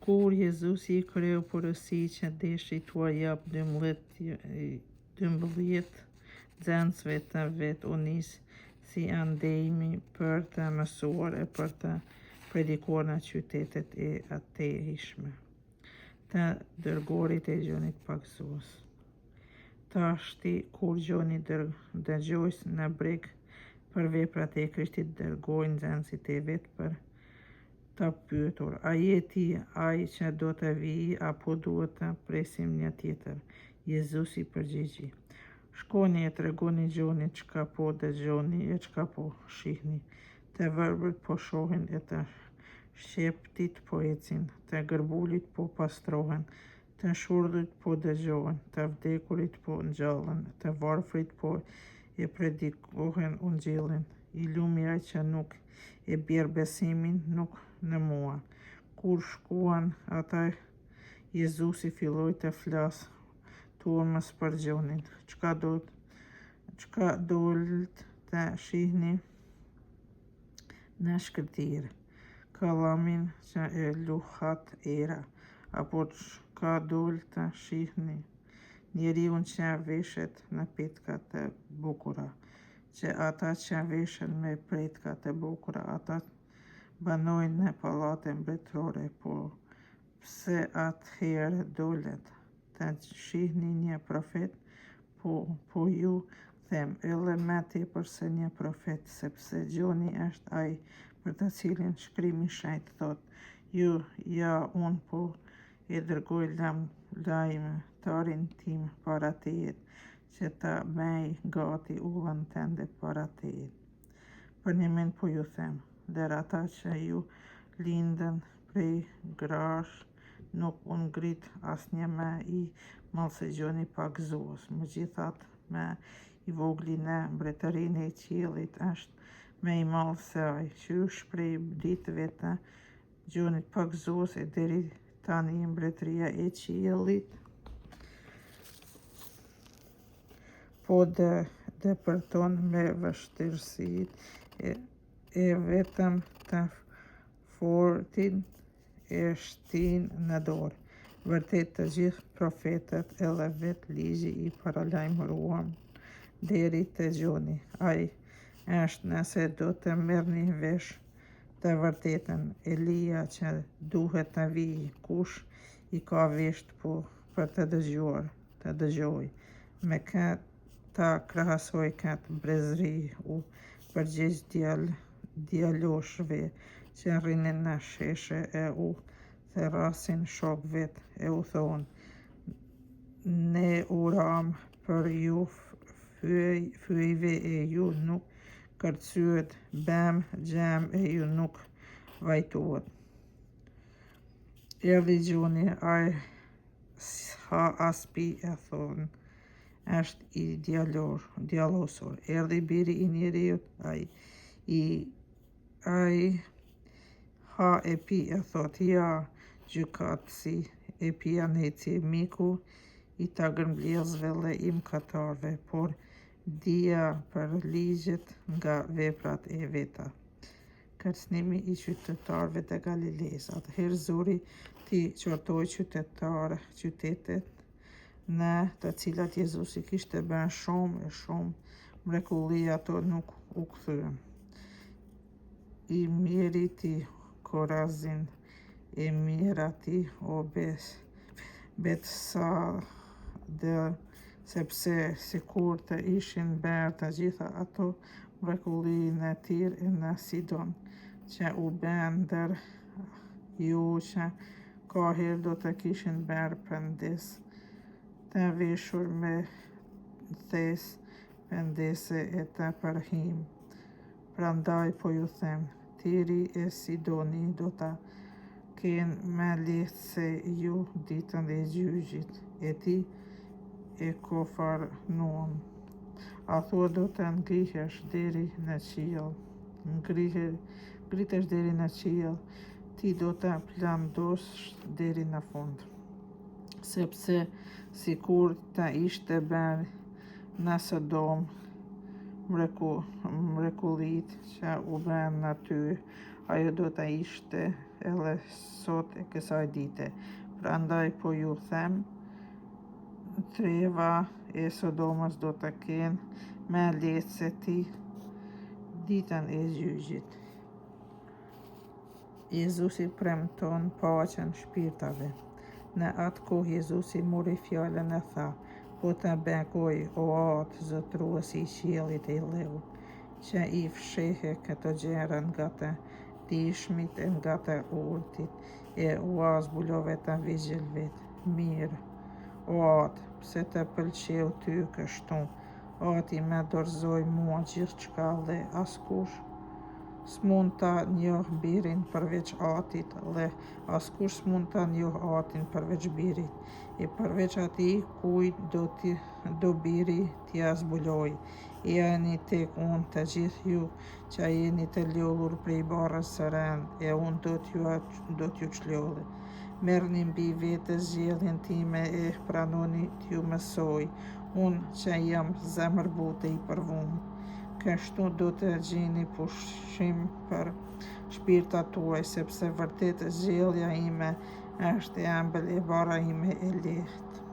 Kur Jezusi I kreu porosi që deshi t'ua jap 12 nxënësve të vet u nis si andejmi për të mësuar e për të predikuar në qytetet e atehishme të dërgorit e gjonit pagzues. Tashti kur gjoni dëgjojës në breg për veprat e Krishtit dërgoi nxënësit e vet për ta pyetur, a je ti ai që do të vijë apo duhet të presim një tjetër? Jezusi përgjigji, shkoni e tregoni gjonit çka po dëgjoni e çka po shihni. Të verbët po shohin e të shqeptit po ecin, të gërbulit po pastrohen, të shurdhit po dëgjohen, të vdekurit po ngjallen, të varfrit po e predikohen ungjillin. I lumi ai që nuk e bjerë besimin nuk në mua. Kur shkuan ata, Jezusi filloi të flasë turmës për gjonin. Çka dolt të shihni në shkëtirë? Kallamin që e luhat era, apo çka dolt të shihni? Njeriun që veshet në petka të bukura, që ata që veshen me pretka të bukura, ata banojnë në pallate mbretërore, po pse atëherë dolet të shihni një profet? Po ju them, edhe më tepër se një profet, sepse gjoni është ai për të cilin Shkrimi I Shenjtë thot, unë po e dërgoj lajmëtarin tim para teje, që ta bëj gati ullën tënde para teje. Për një mend po ju them, der ata që ju lindën prej grash nuk u ngrit asnjë më I madh se gjoni pagzues. Megjithatë, më I vogli në mbretërinë e qiellit është më I madh se ai. Qysh prej ditëve të gjonit pagzues e deri tani mbretëria e qiellit po depërton me vështirësitë e vetëm të fortin e shtin në dorë. Vërtet të gjithë profetët edhe vetë ligji I paralajmëruan deri te gjoni. Ai është, nëse do të merrni vesh të vërtetën, Elia që duhet të vijë. Kush I ka vesht për të dëgjoj. Me këtë ta krahasoj këtë brezëri u përgjigj djaloshve që rrinin në sheshe e u therasin shok vet e u thonë, ne uram për ju fyejve e ju nuk kërcyet, bëm gjem e ju nuk vajtohet. Erdhi gjoni, ai s'ha as pi e thonë, është I djallosur. Erdhi biri I njeriut, ai ha e pi e thot, ja gjykatësi e pijaneci, miku I ta gërmbledhësve dhe I mëkatarëve, por dia për ligjet nga veprat e veta. Kërcënimi I qytetarëve të Galilejës. Atëherë zuri t'i qortoi qytetet në të cilat Jezusi kishte bërë shumë mrekulli, ato nuk u kthyen. I meriti Korazin, e mirati o Betsaida, sepse sikur të ishin bërë të gjitha ato mrekulli në Tir e në Sidon, që u bën ndër ju që kahir do të kishin bërë pëndes të veshur me thes pëndese e të përhim. Prandaj po ju them, Tiri e Sidoni do ta kenë më lehtë se ju ditën e gjyqit. E ti e Kafarnaum, a thua do të ngrihesh deri në qiell? Ngritesh deri në qiell, ti do të plandosh deri në fund. Sepse sikur të ishte bërë në Sodom mrekullitë që u bën aty, ajo do të ishte edhe sot e kësaj dite. Prandaj po ju them, treva e Sodomës do të kenë me lehtësi se ti ditën e gjyqit. Jezusi premton paqen shpirtave. Në atë kohë Jezusi mori fjalën e tha, po të begoj o atë zotruesi i qiellit e leu, që i fshehe këto gjëra nga të dishmit e nga të urtit e ua zbulove të vigjilvet. Mirë, o atë, pse të pëlqeu ty kështu, ati me dorëzoi mua gjithçka dhe askush s'mund ta njoh birin përveç atit dhe askush s'mund ta njoh atin përveç birit, e përveç atij kujt do biri t'ia zbuloj. Jeni tek unë të gjithë ju që jeni të lodhur prej barrës së rënd, e unë do t'ju çlodh. Merrni mbi vete zgjedhjen time e pranoni t'ju mësoj, unë që jam zemër bute i përvum. Kështu do të gjeni pushim për shpirtat tuaj, sepse vërtet zgjedhja ime është e ëmbël e barra ime e lehtë.